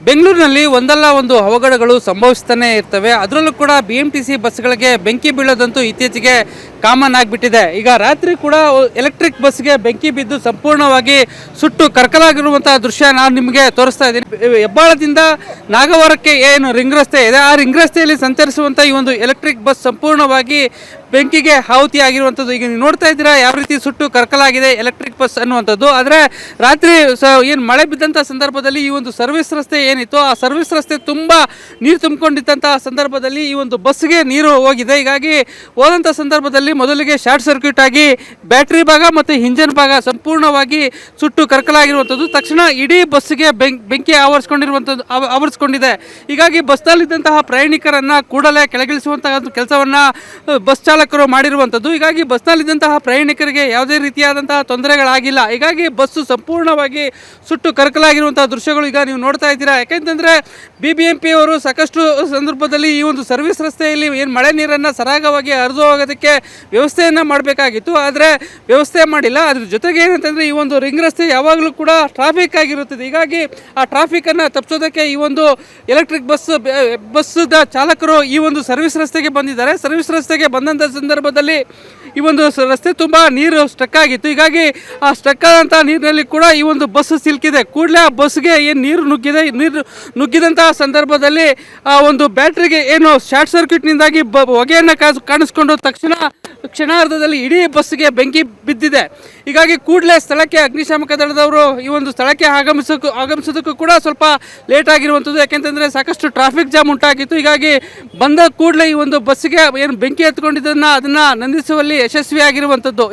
ಬೆಂಗಳೂರಿನಲ್ಲಿ ಒಂದಲ್ಲ ಒಂದು ಅವಘಡಗಳು ಸಂಭವಿಸ್ತಾನೆ ಇರ್ತವೆ. ಅದರಲ್ಲೂ ಕೂಡ BMTC ಬಸ್ಗಳಿಗೆ ಬೆಂಕಿ ಬೀಳೋದಂತೂ ಇತ್ತೀಚೆಗೆ ಕಾಮನ್ ಆಗಿಬಿಟ್ಟಿದೆ. ಈಗ ರಾತ್ರಿ ಕೂಡ ಎಲೆಕ್ಟ್ರಿಕ್ ಬಸ್ಗೆ ಬೆಂಕಿ ಬಿದ್ದು ಸಂಪೂರ್ಣವಾಗಿ ಸುಟ್ಟು ಕರಕಲಾಗಿರುವಂತಹ ದೃಶ್ಯ ನಾನು ನಿಮಗೆ ತೋರಿಸ್ತಾ ಇದ್ದೀನಿ. ಹೆಬ್ಬಾಳದಿಂದ ನಾಗವಾರಕ್ಕೆ ಏನು ರಿಂಗ್ ರಸ್ತೆ ಇದೆ, ಆ ರಿಂಗ್ ರಸ್ತೆಯಲ್ಲಿ ಸಂಚರಿಸುವಂಥ ಈ ಒಂದು ಎಲೆಕ್ಟ್ರಿಕ್ ಬಸ್ ಸಂಪೂರ್ಣವಾಗಿ ಬೆಂಕಿಗೆ ಆಹುತಿಯಾಗಿರುವಂಥದ್ದು. ಈಗ ನೀವು ನೋಡ್ತಾ ಇದ್ದೀರಾ ಯಾವ ರೀತಿ ಸುಟ್ಟು ಕರಕಲಾಗಿದೆ ಎಲೆಕ್ಟ್ರಿಕ್ ಬಸ್ ಅನ್ನುವಂಥದ್ದು. ಆದರೆ ರಾತ್ರಿ ಏನು ಮಳೆ ಬಿದ್ದಂಥ ಸಂದರ್ಭದಲ್ಲಿ ಈ ಒಂದು ಸರ್ವಿಸ್ ರಸ್ತೆ ಏನಿತ್ತು, ಆ ಸರ್ವಿಸ್ ರಸ್ತೆ ತುಂಬ ನೀರು ತುಂಬಿಕೊಂಡಿದ್ದಂತಹ ಸಂದರ್ಭದಲ್ಲಿ ಈ ಒಂದು ಬಸ್ಗೆ ನೀರು ಹೋಗಿದೆ. ಹೀಗಾಗಿ ಹೋದಂಥ ಸಂದರ್ಭದಲ್ಲಿ ಮೊದಲಿಗೆ ಶಾರ್ಟ್ ಸರ್ಕ್ಯೂಟ್ ಆಗಿ ಬ್ಯಾಟ್ರಿ ಭಾಗ ಮತ್ತು ಇಂಜನ್ ಭಾಗ ಸಂಪೂರ್ಣವಾಗಿ ಸುಟ್ಟು ಕರಕಲಾಗಿರುವಂಥದ್ದು. ತಕ್ಷಣ ಇಡೀ ಬಸ್ಗೆ ಬೆಂಕಿ ಆವರಿಸ್ಕೊಂಡಿದೆ. ಹೀಗಾಗಿ ಬಸ್ನಲ್ಲಿದ್ದಂತಹ ಪ್ರಯಾಣಿಕರನ್ನು ಕೂಡಲೇ ಕೆಳಗಿಳಿಸುವಂತಹ ಕೆಲಸವನ್ನು ಬಸ್ ಚಾಲಕರು ಮಾಡಿರುವಂಥದ್ದು. ಹೀಗಾಗಿ ಬಸ್ನಲ್ಲಿದ್ದಂತಹ ಪ್ರಯಾಣಿಕರಿಗೆ ಯಾವುದೇ ರೀತಿಯಾದಂತಹ ತೊಂದರೆಗಳಾಗಿಲ್ಲ. ಹೀಗಾಗಿ ಬಸ್ಸು ಸಂಪೂರ್ಣವಾಗಿ ಸುಟ್ಟು ಕರಕಲಾಗಿರುವಂತಹ ದೃಶ್ಯಗಳು ಈಗ ನೀವು ನೋಡ್ತಾ ಇದ್ದೀರಾ. ಯಾಕೆಂತಂದರೆ BBMP ಅವರು ಸಾಕಷ್ಟು ಸಂದರ್ಭದಲ್ಲಿ ಈ ಒಂದು ಸರ್ವಿಸ್ ರಸ್ತೆಯಲ್ಲಿ ಏನು ಮಳೆ ನೀರನ್ನು ಸರಾಗವಾಗಿ ಹರಿದು ಹೋಗೋದಕ್ಕೆ ವ್ಯವಸ್ಥೆಯನ್ನು ಮಾಡಬೇಕಾಗಿತ್ತು, ಆದರೆ ವ್ಯವಸ್ಥೆ ಮಾಡಿಲ್ಲ. ಅದ್ರ ಜೊತೆಗೆ ಏನಂತಂದರೆ ಈ ಒಂದು ರಿಂಗ್ ರಸ್ತೆ ಯಾವಾಗಲೂ ಕೂಡ ಟ್ರಾಫಿಕ್ ಆಗಿರುತ್ತದೆ. ಹೀಗಾಗಿ ಆ ಟ್ರಾಫಿಕನ್ನು ತಪ್ಪಿಸೋದಕ್ಕೆ ಈ ಒಂದು ಎಲೆಕ್ಟ್ರಿಕ್ ಬಸ್ದ ಚಾಲಕರು ಈ ಒಂದು ಸರ್ವಿಸ್ ರಸ್ತೆಗೆ ಬಂದಿದ್ದಾರೆ. ಸರ್ವಿಸ್ ರಸ್ತೆಗೆ ಬಂದಂಥ ಸಂದರ್ಭದಲ್ಲಿ ಈ ಒಂದು ರಸ್ತೆ ತುಂಬ ನೀರು ಸ್ಟಕ್ ಆಗಿತ್ತು. ಹೀಗಾಗಿ ಆ ಸ್ಟಕ್ ಆದಂಥ ನೀರಿನಲ್ಲಿ ಕೂಡ ಈ ಒಂದು ಬಸ್ ಸಿಲುಕಿದೆ. ಕೂಡಲೇ ಆ ಬಸ್ಗೆ ಏನು ನೀರು ನುಗ್ಗಿದಂತಹ ಸಂದರ್ಭದಲ್ಲಿ ಆ ಒಂದು ಬ್ಯಾಟ್ರಿಗೆ ಏನು ಶಾರ್ಟ್ ಸರ್ಕ್ಯೂಟ್ನಿಂದಾಗಿ ಹೊಗೆಯನ್ನು ಕಾಣಿಸ್ಕೊಂಡು ಕ್ಷಣಾರ್ಧದಲ್ಲಿ ಇಡೀ ಬಸ್ಗೆ ಬೆಂಕಿ ಬಿದ್ದಿದೆ. ಹೀಗಾಗಿ ಕೂಡಲೇ ಸ್ಥಳಕ್ಕೆ ಅಗ್ನಿಶಾಮಕ ದಳದವರು ಈ ಒಂದು ಸ್ಥಳಕ್ಕೆ ಆಗಮಿಸೋದಕ್ಕೂ ಕೂಡ ಸ್ವಲ್ಪ ಲೇಟ್ ಆಗಿರುವಂಥದ್ದು. ಯಾಕೆಂತಂದರೆ ಸಾಕಷ್ಟು ಟ್ರಾಫಿಕ್ ಜಾಮ್ ಉಂಟಾಗಿತ್ತು. ಹೀಗಾಗಿ ಬಂದ ಕೂಡಲೇ ಈ ಒಂದು ಬಸ್ಸಿಗೆ ಏನು ಬೆಂಕಿ ಹತ್ಕೊಂಡಿದ್ದನ್ನು ಅದನ್ನು ನಂದಿಸುವಲ್ಲಿ ಯಶಸ್ವಿಯಾಗಿರುವಂಥದ್ದು.